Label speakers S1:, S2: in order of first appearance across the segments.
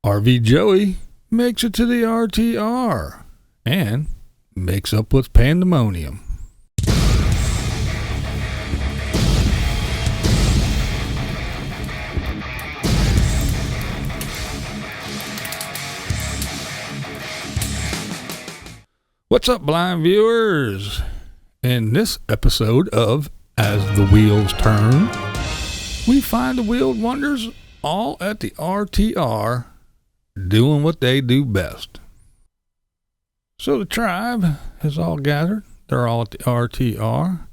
S1: RV Joey makes it to the RTR and makes up with Panda Monium. What's up, blind viewers? In this episode of As the Wheels Turn, we find the wheeled wonders all at the RTR doing what they do best. So the tribe has all gathered. They're all at the RTR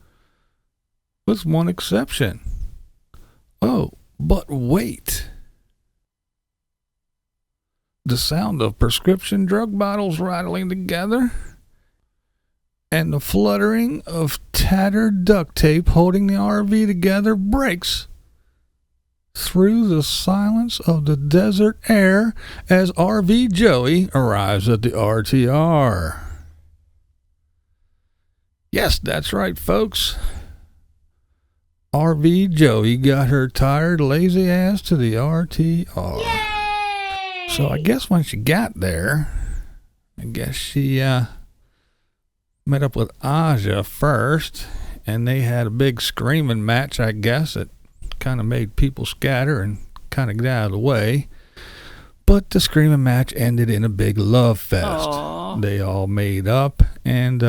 S1: with one exception. Oh, but wait. The sound of prescription drug bottles rattling together and the fluttering of tattered duct tape holding the RV together breaks through the silence of the desert air as RV Joey arrives at the RTR. Yes, that's right, folks. RV Joey got her tired, lazy ass to the RTR. Yay! So I guess when she got there, she met up with Aja first, and they had a big screaming match, I guess. It kind of made people scatter and kind of get out of the way. But the screaming match ended in a big love fest. Aww. They all made up, and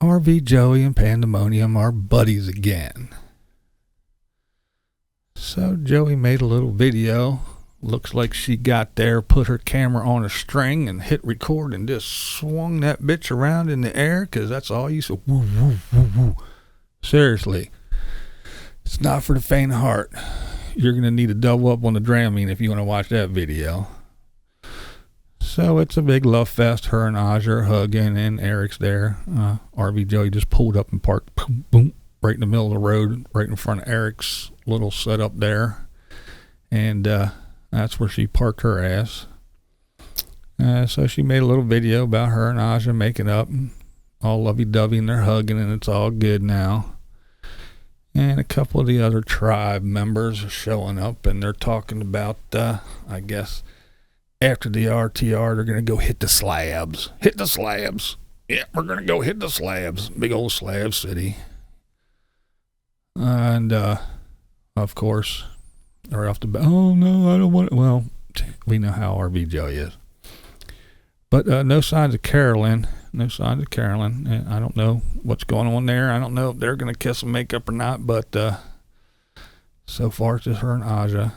S1: RV Joey and Panda Monium are buddies again. So Joey made a little video. Looks like she got there, put her camera on a string and hit record and just swung that bitch around in the air, because that's all you saw. Woo, woo, woo, woo. Seriously, it's not for the faint of heart. You're going to need to double up on the Dramamine if you want to watch that video. So it's a big love fest. Her and Aja are hugging, and Eric's there. RV Joey just pulled up and parked, boom, boom, right in the middle of the road, right in front of Eric's little setup there. And that's where she parked her ass. So she made a little video about her and Aja making up, and all lovey-dovey, and they're hugging, and it's all good now. And a couple of the other tribe members are showing up, and they're talking about, I guess, after the RTR, they're going to go hit the slabs. Hit the slabs. Yeah, we're going to go hit the slabs. Big old slab city. And, of course, right off the bat, oh no, I don't want it. Well, we know how RV Joey is. But no signs of Carolyn. No signs of Carolyn. And I don't know what's going on there. I don't know if they're going to kiss and make up or not, but so far it's just her and Aja.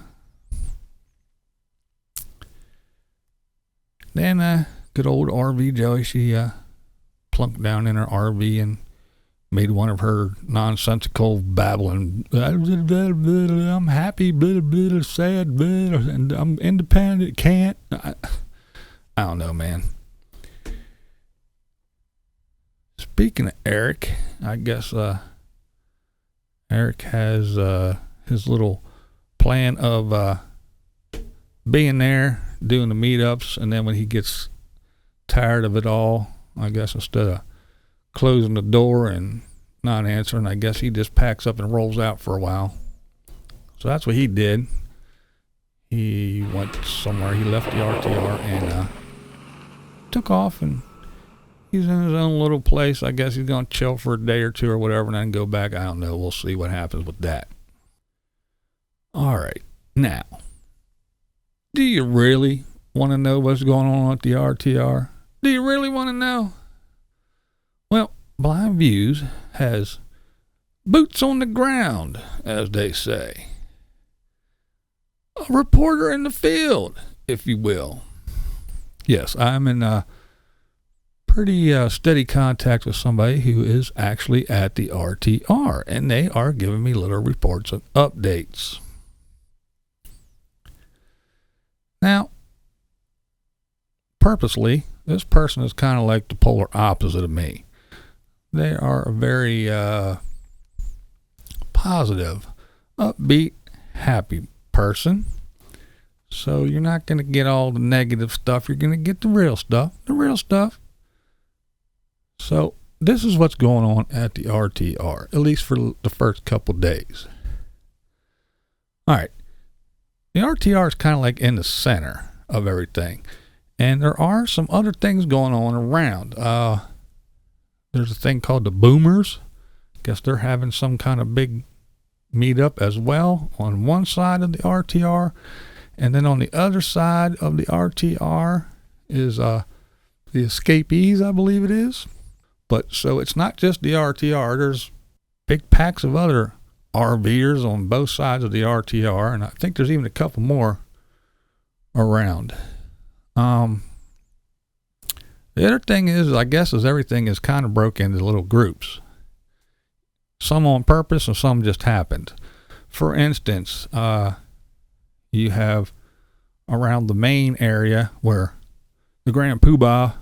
S1: Then good old RV Joey, she plunked down in her RV and made one of her nonsensical babbling. I'm happy, sad, and I'm independent, can't. I don't know, man. Speaking of Eric, I guess Eric has his little plan of being there, doing the meetups, and then when he gets tired of it all, I guess instead of closing the door and not answering, I guess he just packs up and rolls out for a while. So that's what he did. He went somewhere. He left the RTR and took off, and he's in his own little place. I guess he's going to chill for a day or two or whatever and then go back. I don't know. We'll see what happens with that. All right. Now, do you really want to know what's going on at the RTR? Do you really want to know? Well, BlindViews has boots on the ground, as they say. A reporter in the field, if you will. Yes, I'm in pretty steady contact with somebody who is actually at the RTR, and they are giving me little reports and updates. Now, purposely, this person is kind of like the polar opposite of me. They are a very positive, upbeat, happy person. So you're not going to get all the negative stuff. You're going to get the real stuff. The real stuff. So this is what's going on at the RTR, at least for the first couple days. All right. The RTR is kind of like in the center of everything. And there are some other things going on around. There's a thing called the Boomers. Guess they're having some kind of big meetup as well on one side of the RTR. And then on the other side of the RTR is the Escapees, I believe it is. But so it's not just the RTR. There's big packs of other RVers on both sides of the RTR. And I think there's even a couple more around. The other thing is, I guess, is everything is kind of broke into little groups. Some on purpose and some just happened. For instance, you have around the main area where the Grand Poobah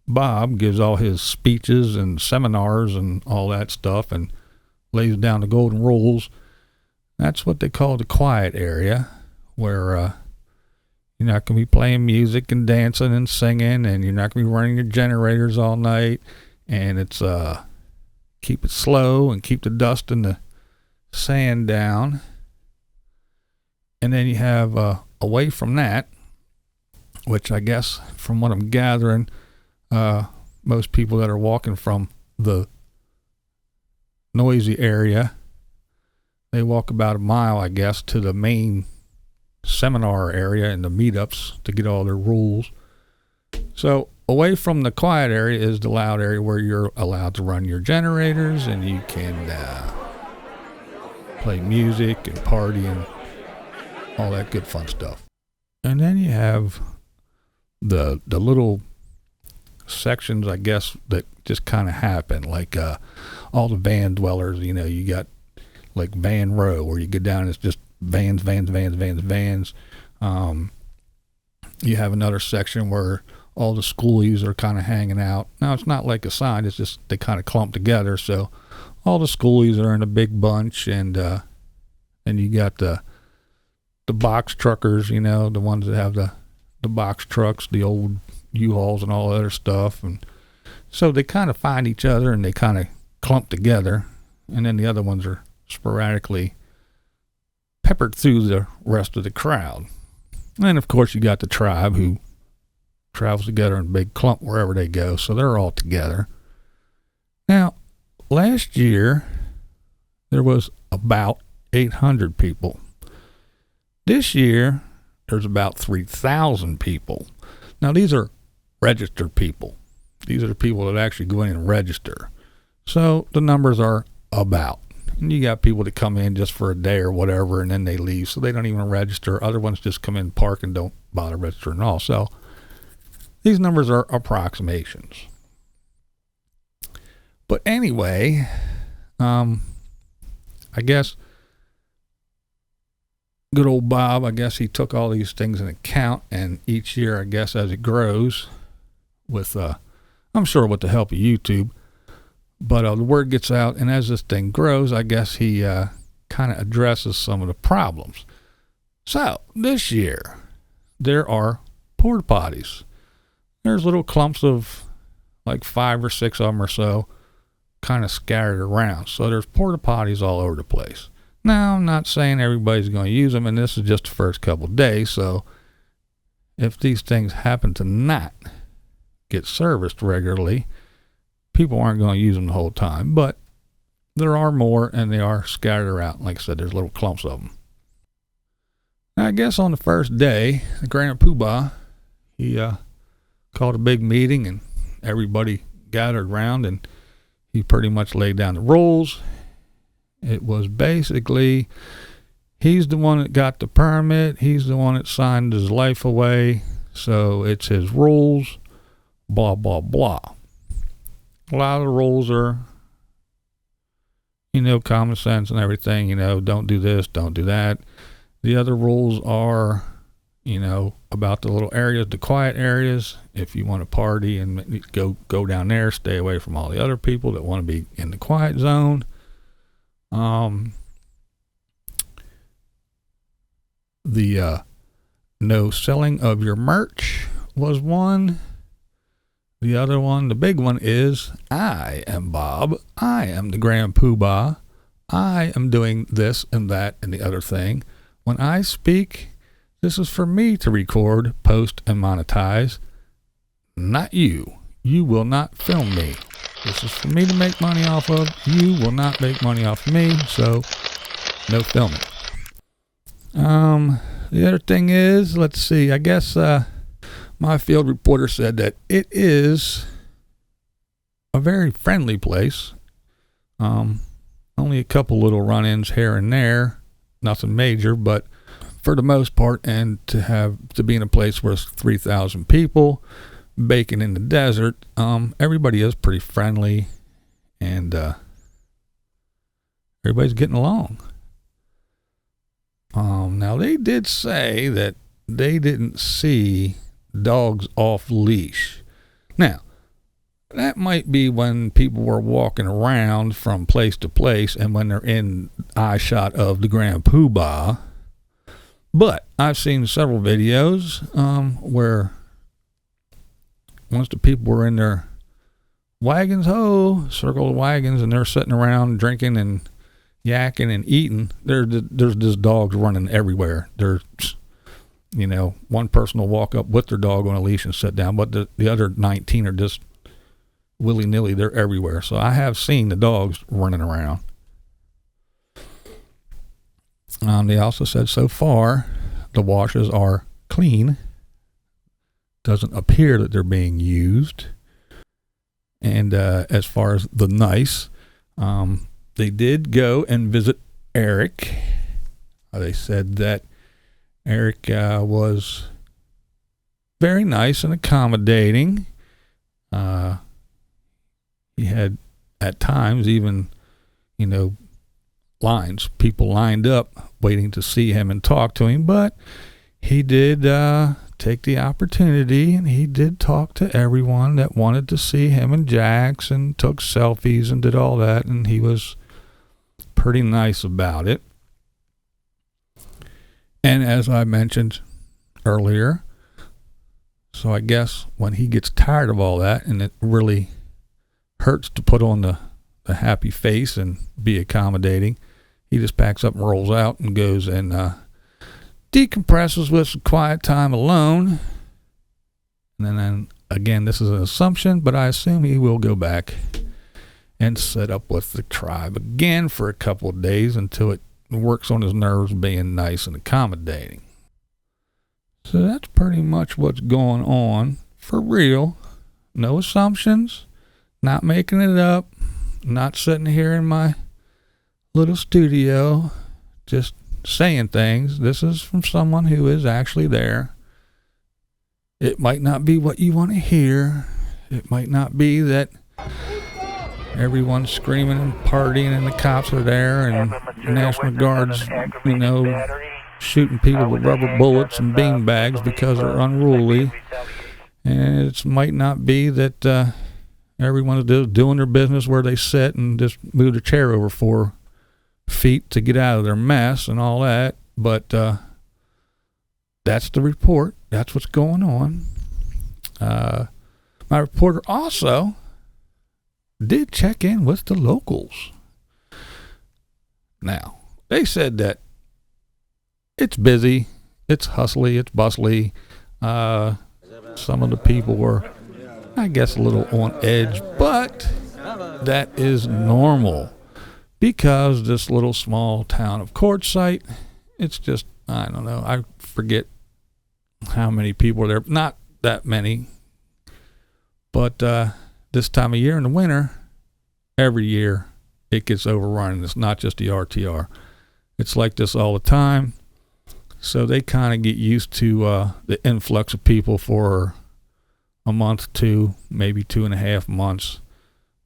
S1: Bob gives all his speeches and seminars and all that stuff and lays down the golden rules. That's what they call the quiet area, where you're not going to be playing music and dancing and singing, and you're not going to be running your generators all night, and it's keep it slow and keep the dust and the sand down. And then you have away from that, which I guess from what I'm gathering, most people that are walking from the noisy area, they walk about a mile, I guess, to the main seminar area and the meetups to get all their rules. So away from the quiet area is the loud area where you're allowed to run your generators and you can play music and party and all that good fun stuff. And then you have the little sections, I guess, that just kind of happen, like all the van dwellers. You know, you got like Van Row, where you get down and it's just vans. You have another section where all the schoolies are kind of hanging out. Now, it's not like a sign, it's just they kind of clump together, so all the schoolies are in a big bunch. And you got the box truckers, you know, the ones that have the box trucks, the old U-Hauls and all the other stuff. And so they kind of find each other and they kind of clump together. And then the other ones are sporadically peppered through the rest of the crowd. And of course you got the tribe, who travels together in a big clump wherever they go, so they're all together. Now, last year there was about 800 people. This year there's about 3,000 people. Now, these are registered people. These are the people that actually go in and register. So the numbers are about. And you got people that come in just for a day or whatever, and then they leave, so they don't even register. Other ones just come in, park, and don't bother registering at all. So these numbers are approximations. But anyway, I guess good old Bob, I guess he took all these things in account, and each year, I guess, as it grows, with I'm sure with the help of YouTube, but the word gets out, and as this thing grows, I guess he kind of addresses some of the problems. So this year there are porta potties. There's little clumps of like 5 or 6 of them or so kind of scattered around. So there's porta potties all over the place. Now, I'm not saying everybody's going to use them, and this is just the first couple of days, so if these things happen to not get serviced regularly, people aren't going to use them the whole time. But there are more, and they are scattered around. Like I said, there's little clumps of them. Now, I guess on the first day, the Grand Poobah, he called a big meeting, and everybody gathered around, and he pretty much laid down the rules. It was basically, he's the one that got the permit. He's the one that signed his life away. So it's his rules, blah, blah, blah. A lot of the rules are, common sense and everything, don't do this, don't do that. The other rules are, about the little areas, the quiet areas. If you want to party and go down there, stay away from all the other people that want to be in the quiet zone. The no selling of your merch was one. The other one, the big one, is I am Bob. I am the Grand Poobah. I am doing this and that and the other thing. When I speak, This is for me to record, post, and monetize, not you. You will not film me. This is for me to make money off of. You will not make money off of me, so no filming. The other thing is, let's see, I guess my field reporter said that it is a very friendly place. Only a couple little run-ins here and there, nothing major, but for the most part, and to be in a place where it's 3,000 people, baking in the desert, everybody is pretty friendly, and everybody's getting along. Now they did say that they didn't see dogs off leash. Now, that might be when people were walking around from place to place and when they're in eye shot of the Grand Poobah. But I've seen several videos where once the people were in their wagons, circle of wagons, and they're sitting around drinking and yakking and eating, there's just dogs running everywhere. There's, one person will walk up with their dog on a leash and sit down, but the other 19 are just willy-nilly. They're everywhere. So I have seen the dogs running around. They also said so far the washes are clean. Doesn't appear that they're being used. And as far as the nice, they did go and visit Eric. They said that Eric was very nice and accommodating. He had at times even, people lined up waiting to see him and talk to him, but he did take the opportunity and he did talk to everyone that wanted to see him and Jax and took selfies and did all that, and he was pretty nice about it. And as I mentioned earlier, so I guess when he gets tired of all that and it really hurts to put on the happy face and be accommodating, he just packs up and rolls out and goes and decompresses with some quiet time alone. And then again, this is an assumption, but I assume he will go back and set up with the tribe again for a couple of days until it works on his nerves being nice and accommodating. So that's pretty much what's going on for real. No assumptions, not making it up, not sitting here in my little studio just saying things. This is from someone who is actually there. It might not be what you want to hear. It might not be that everyone's screaming and partying and the cops are there and the National Guard's, shooting people with rubber bullets and bean bags because they're unruly. And it might not be that everyone's doing their business where they sit and just move a chair over 4 feet to get out of their mess and all that. But that's the report. That's what's going on. My reporter also did check in with the locals. Now, they said that it's busy, it's hustly, it's bustly. Some of the people were, I guess, a little on edge, but that is normal because this little small town of Quartzsite, it's just, I don't know, I forget how many people are there. Not that many, but this time of year in the winter, every year it gets overrun. It's not just the RTR. It's like this all the time. So they kind of get used to the influx of people for a month to maybe 2.5 months.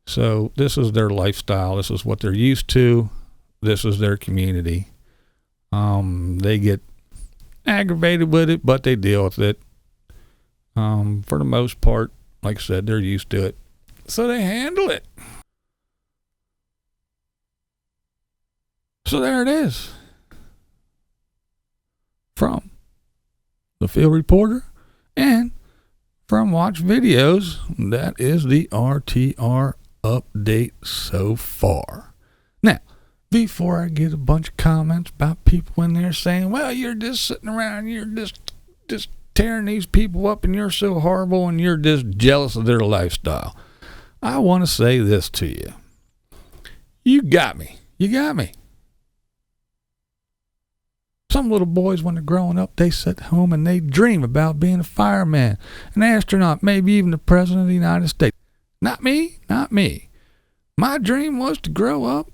S1: So this is their lifestyle. This is what they're used to. This is their community. They get aggravated with it, but they deal with it. For the most part, like I said, they're used to it. So they handle it. So there it is. From the field reporter and from Watch Videos, that is the RTR update so far. Now, before I get a bunch of comments about people in there saying, well, you're just sitting around, you're just tearing these people up, and you're so horrible, and you're just jealous of their lifestyle. I want to say this to you. You got me. You got me. Some little boys, when they're growing up, they sit home and they dream about being a fireman, an astronaut, maybe even the president of the United States. Not me, not me. My dream was to grow up,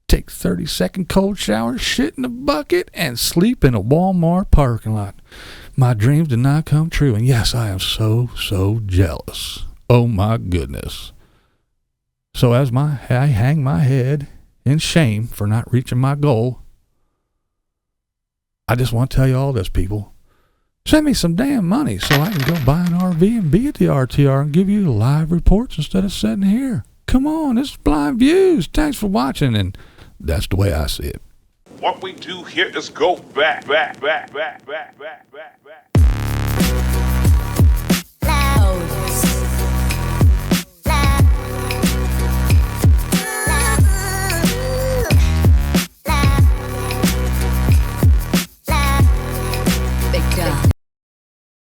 S1: take a 30-second cold shower, shit in a bucket, and sleep in a Walmart parking lot. My dreams did not come true, and yes, I am so jealous. Oh my goodness. So as I hang my head in shame for not reaching my goal, I just want to tell you all this, people. Send me some damn money so I can go buy an RV and be at the RTR and give you live reports instead of sitting here. Come on, this is BlindViews. Thanks for watching, and that's the way I see it.
S2: What we do here is go back.